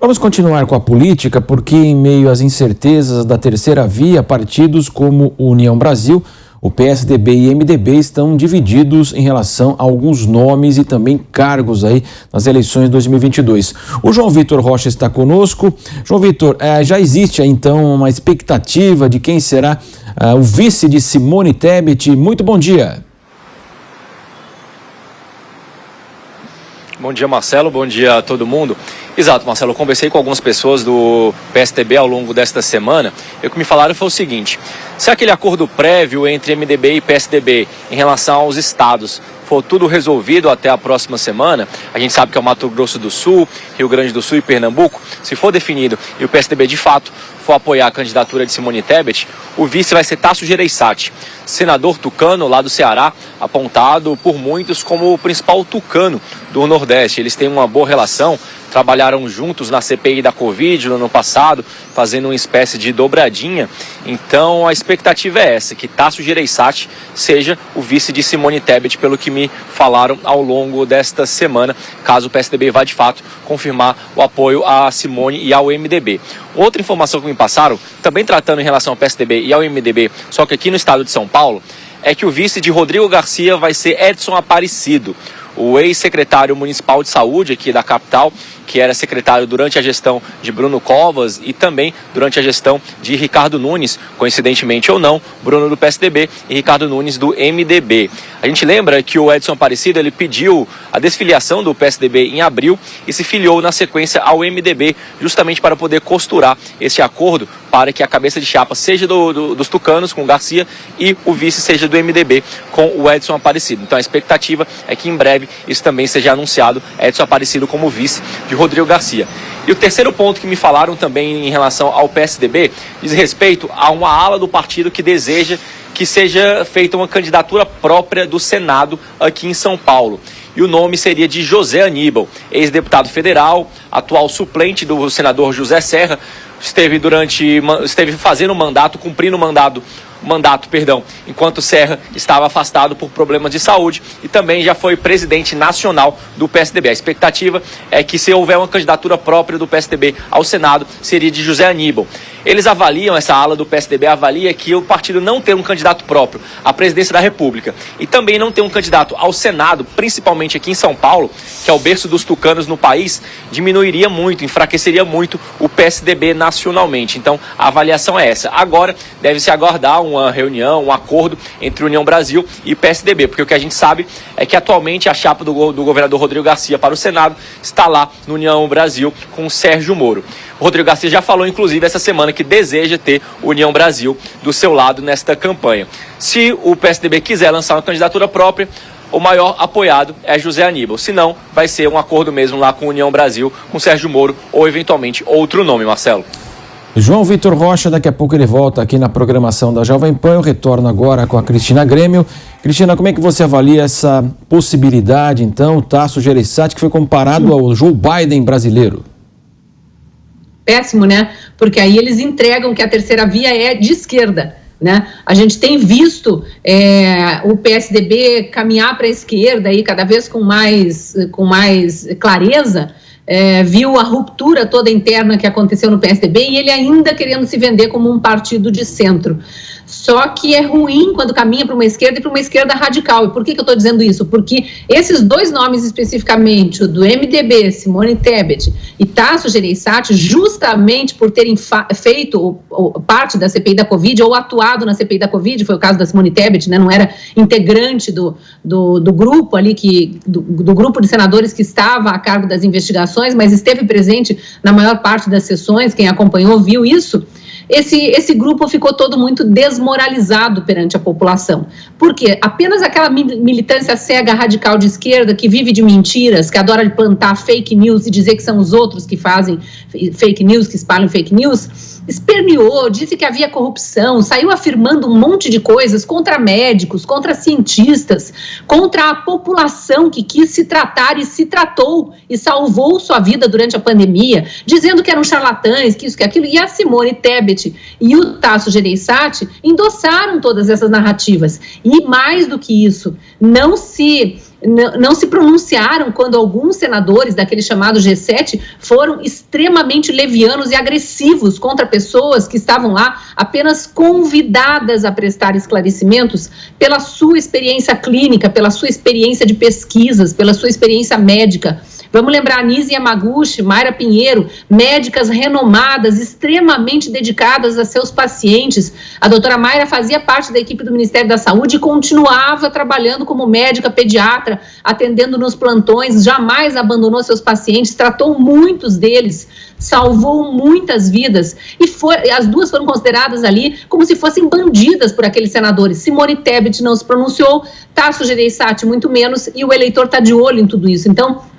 Vamos continuar com a política, porque em meio às incertezas da terceira via, partidos como União Brasil, o PSDB e MDB estão divididos em relação a alguns nomes e também cargos aí nas eleições de 2022. O João Vitor Rocha está conosco. João Vitor, já existe então uma expectativa de quem será o vice de Simone Tebet? Muito bom dia. Bom dia, Marcelo. Bom dia a todo mundo. Exato, Marcelo. Eu conversei com algumas pessoas do PSDB ao longo desta semana. E o que me falaram foi o seguinte: se aquele acordo prévio entre MDB e PSDB em relação aos estados for tudo resolvido até a próxima semana, a gente sabe que é o Mato Grosso do Sul, Rio Grande do Sul e Pernambuco, se for definido e o PSDB de fato for apoiar a candidatura de Simone Tebet, o vice vai ser Tasso Gereissati, senador tucano lá do Ceará, apontado por muitos como o principal tucano do Nordeste. Eles têm uma boa relação, trabalharam juntos na CPI da Covid no ano passado, fazendo uma espécie de dobradinha. Então a expectativa é essa, que Tasso Gereissati seja o vice de Simone Tebet, pelo que me falaram ao longo desta semana, caso o PSDB vá de fato confirmar o apoio a Simone e ao MDB. Outra informação que me passaram, também tratando em relação ao PSDB e ao MDB, só que aqui no estado de São Paulo, é que o vice de Rodrigo Garcia vai ser Edson Aparecido, o ex-secretário municipal de saúde aqui da capital, que era secretário durante a gestão de Bruno Covas e também durante a gestão de Ricardo Nunes, coincidentemente ou não, Bruno do PSDB e Ricardo Nunes do MDB. A gente lembra que o Edson Aparecido ele pediu a desfiliação do PSDB em abril e se filiou na sequência ao MDB, justamente para poder costurar esse acordo para que a cabeça de chapa seja dos tucanos com Garcia e o vice seja do MDB com o Edson Aparecido. Então a expectativa é que em breve isso também seja anunciado, Edson Aparecido como vice de Rodrigo Garcia. E o terceiro ponto que me falaram também em relação ao PSDB diz respeito a uma ala do partido que deseja que seja feita uma candidatura própria do Senado aqui em São Paulo. E o nome seria de José Aníbal, ex-deputado federal, atual suplente do senador José Serra, esteve fazendo mandato, cumprindo mandato, enquanto Serra estava afastado por problemas de saúde e também já foi presidente nacional do PSDB. A expectativa é que, se houver uma candidatura própria do PSDB ao Senado, seria de José Aníbal. Eles avaliam, essa ala do PSDB avalia que o partido não ter um candidato próprio à presidência da República e também não ter um candidato ao Senado, principalmente aqui em São Paulo, que é o berço dos tucanos no país, diminuiria muito, enfraqueceria muito o PSDB nacionalmente. Então, a avaliação é essa. Agora, deve-se aguardar uma reunião, um acordo entre União Brasil e PSDB, porque o que a gente sabe é que atualmente a chapa do governador Rodrigo Garcia para o Senado está lá no União Brasil com o Sérgio Moro. O Rodrigo Garcia já falou, inclusive, essa semana que deseja ter União Brasil do seu lado nesta campanha. Se o PSDB quiser lançar uma candidatura própria, o maior apoiado é José Aníbal. Se não, vai ser um acordo mesmo lá com União Brasil, com Sérgio Moro ou, eventualmente, outro nome, Marcelo. João Vitor Rocha, daqui a pouco ele volta aqui na programação da Jovem Pan. Eu retorno agora com a Cristina Grêmio. Cristina, como é que você avalia essa possibilidade, então, o Tasso Gereissati, que foi comparado ao Joe Biden brasileiro? Péssimo, né? Porque aí eles entregam que a terceira via é de esquerda, né? A gente tem visto o PSDB caminhar para a esquerda e cada vez com mais clareza. Viu a ruptura toda interna que aconteceu no PSDB e ele ainda querendo se vender como um partido de centro. Só que é ruim quando caminha para uma esquerda e para uma esquerda radical. E por que eu estou dizendo isso? Porque esses dois nomes especificamente, o do MDB, Simone Tebet, e Tasso Gereissati, justamente por terem feito parte da CPI da Covid ou atuado na CPI da Covid, foi o caso da Simone Tebet, né? Não era integrante do grupo ali, do grupo de senadores que estava a cargo das investigações, mas esteve presente na maior parte das sessões. Quem acompanhou viu isso. Esse grupo ficou todo muito desmoralizado perante a população. Por quê? Apenas aquela militância cega radical de esquerda que vive de mentiras, que adora plantar fake news e dizer que são os outros que fazem fake news, que espalham fake news, esperneou, disse que havia corrupção, saiu afirmando um monte de coisas contra médicos, contra cientistas, contra a população que quis se tratar e se tratou e salvou sua vida durante a pandemia, dizendo que eram charlatães, que isso, que aquilo. E a Simone Tebet e o Tasso Gereissati endossaram todas essas narrativas. E mais do que isso, não se não se pronunciaram quando alguns senadores daquele chamado G7 foram extremamente levianos e agressivos contra pessoas que estavam lá apenas convidadas a prestar esclarecimentos pela sua experiência clínica, pela sua experiência de pesquisas, pela sua experiência médica. Vamos lembrar Anise Yamaguchi, Mayra Pinheiro, médicas renomadas, extremamente dedicadas a seus pacientes. A doutora Mayra fazia parte da equipe do Ministério da Saúde e continuava trabalhando como médica pediatra, atendendo nos plantões, jamais abandonou seus pacientes, tratou muitos deles, salvou muitas vidas. E as duas foram consideradas ali como se fossem bandidas por aqueles senadores. Simone Tebet não se pronunciou, Tasso Gereissati muito menos, e o eleitor está de olho em tudo isso. Então,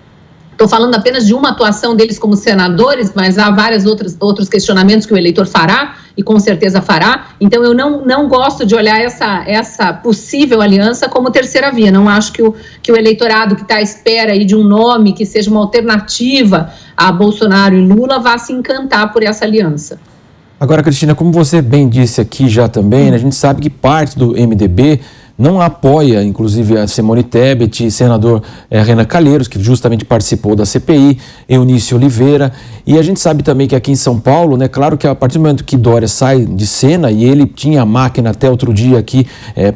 estou falando apenas de uma atuação deles como senadores, mas há vários outros questionamentos que o eleitor fará, e com certeza fará. Então, eu não gosto de olhar essa possível aliança como terceira via. Não acho que o eleitorado que está à espera aí de um nome que seja uma alternativa a Bolsonaro e Lula vá se encantar por essa aliança. Agora, Cristina, como você bem disse aqui já também, né, a gente sabe que parte do MDB não apoia, inclusive, a Simone Tebet, senador Renan Calheiros, que justamente participou da CPI, Eunice Oliveira, e a gente sabe também que aqui em São Paulo, né, claro que a partir do momento que Dória sai de cena, e ele tinha a máquina até outro dia aqui,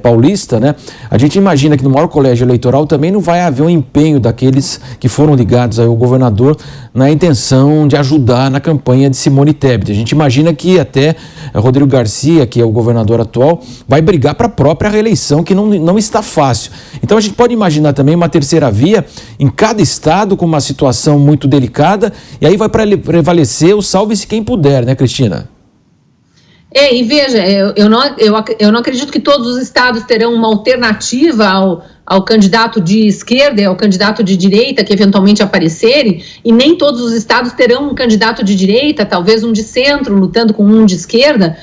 paulista, né, a gente imagina que no maior colégio eleitoral também não vai haver um empenho daqueles que foram ligados ao governador na intenção de ajudar na campanha de Simone Tebet. A gente imagina que até Rodrigo Garcia, que é o governador atual, vai brigar para a própria reeleição, que não está fácil. Então a gente pode imaginar também uma terceira via em cada estado com uma situação muito delicada, e aí vai prevalecer o salve-se quem puder, né, Cristina? E veja, eu não acredito que todos os estados terão uma alternativa ao candidato de esquerda e ao candidato de direita que eventualmente aparecerem, e nem todos os estados terão um candidato de direita, talvez um de centro, lutando com um de esquerda.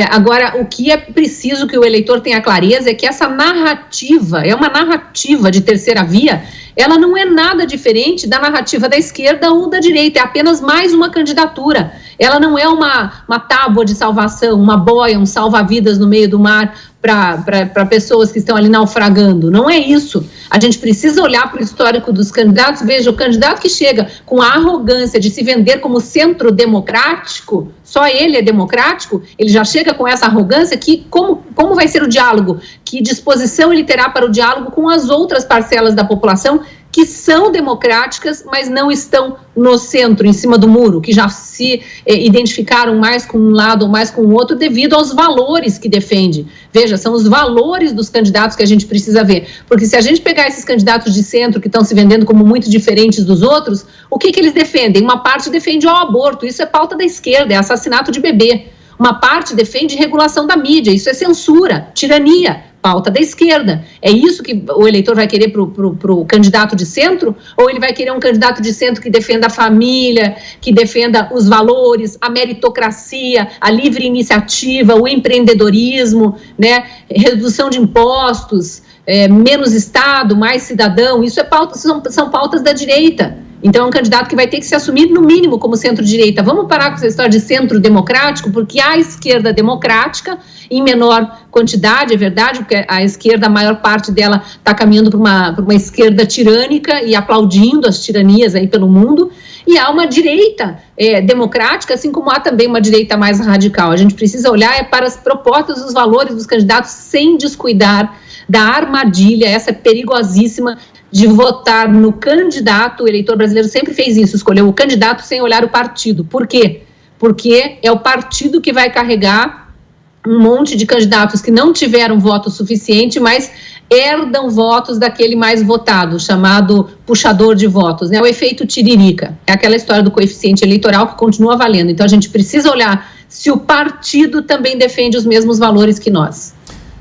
Agora, o que é preciso que o eleitor tenha clareza é que essa narrativa, é uma narrativa de terceira via, ela não é nada diferente da narrativa da esquerda ou da direita, é apenas mais uma candidatura. Ela não é uma tábua de salvação, uma boia, um salva-vidas no meio do mar para pessoas que estão ali naufragando. Não é isso. A gente precisa olhar para o histórico dos candidatos. Veja, o candidato que chega com a arrogância de se vender como centro democrático, só ele é democrático, ele já chega com essa arrogância que como vai ser o diálogo? Que disposição ele terá para o diálogo com as outras parcelas da população que são democráticas, mas não estão no centro, em cima do muro, que já se identificaram mais com um lado ou mais com o outro devido aos valores que defende. Veja, são os valores dos candidatos que a gente precisa ver, porque se a gente pegar esses candidatos de centro que estão se vendendo como muito diferentes dos outros, o que eles defendem? Uma parte defende o aborto, isso é pauta da esquerda, é assassinato de bebê. Uma parte defende regulação da mídia, isso é censura, tirania, pauta da esquerda. É isso que o eleitor vai querer para o candidato de centro? Ou ele vai querer um candidato de centro que defenda a família, que defenda os valores, a meritocracia, a livre iniciativa, o empreendedorismo, né? Redução de impostos, menos Estado, mais cidadão? Isso são pautas da direita. Então, é um candidato que vai ter que se assumir, no mínimo, como centro-direita. Vamos parar com essa história de centro democrático, porque a esquerda democrática, em menor quantidade, é verdade, porque a esquerda, a maior parte dela está caminhando para uma esquerda tirânica e aplaudindo as tiranias aí pelo mundo, e há uma direita democrática, assim como há também uma direita mais radical. A gente precisa olhar para as propostas, os valores dos candidatos, sem descuidar da armadilha, essa perigosíssima, de votar no candidato. O eleitor brasileiro sempre fez isso, escolheu o candidato sem olhar o partido. Por quê? Porque é o partido que vai carregar um monte de candidatos que não tiveram voto suficiente, mas herdam votos daquele mais votado, chamado puxador de votos, né? O efeito tiririca, é aquela história do coeficiente eleitoral que continua valendo. Então a gente precisa olhar se o partido também defende os mesmos valores que nós.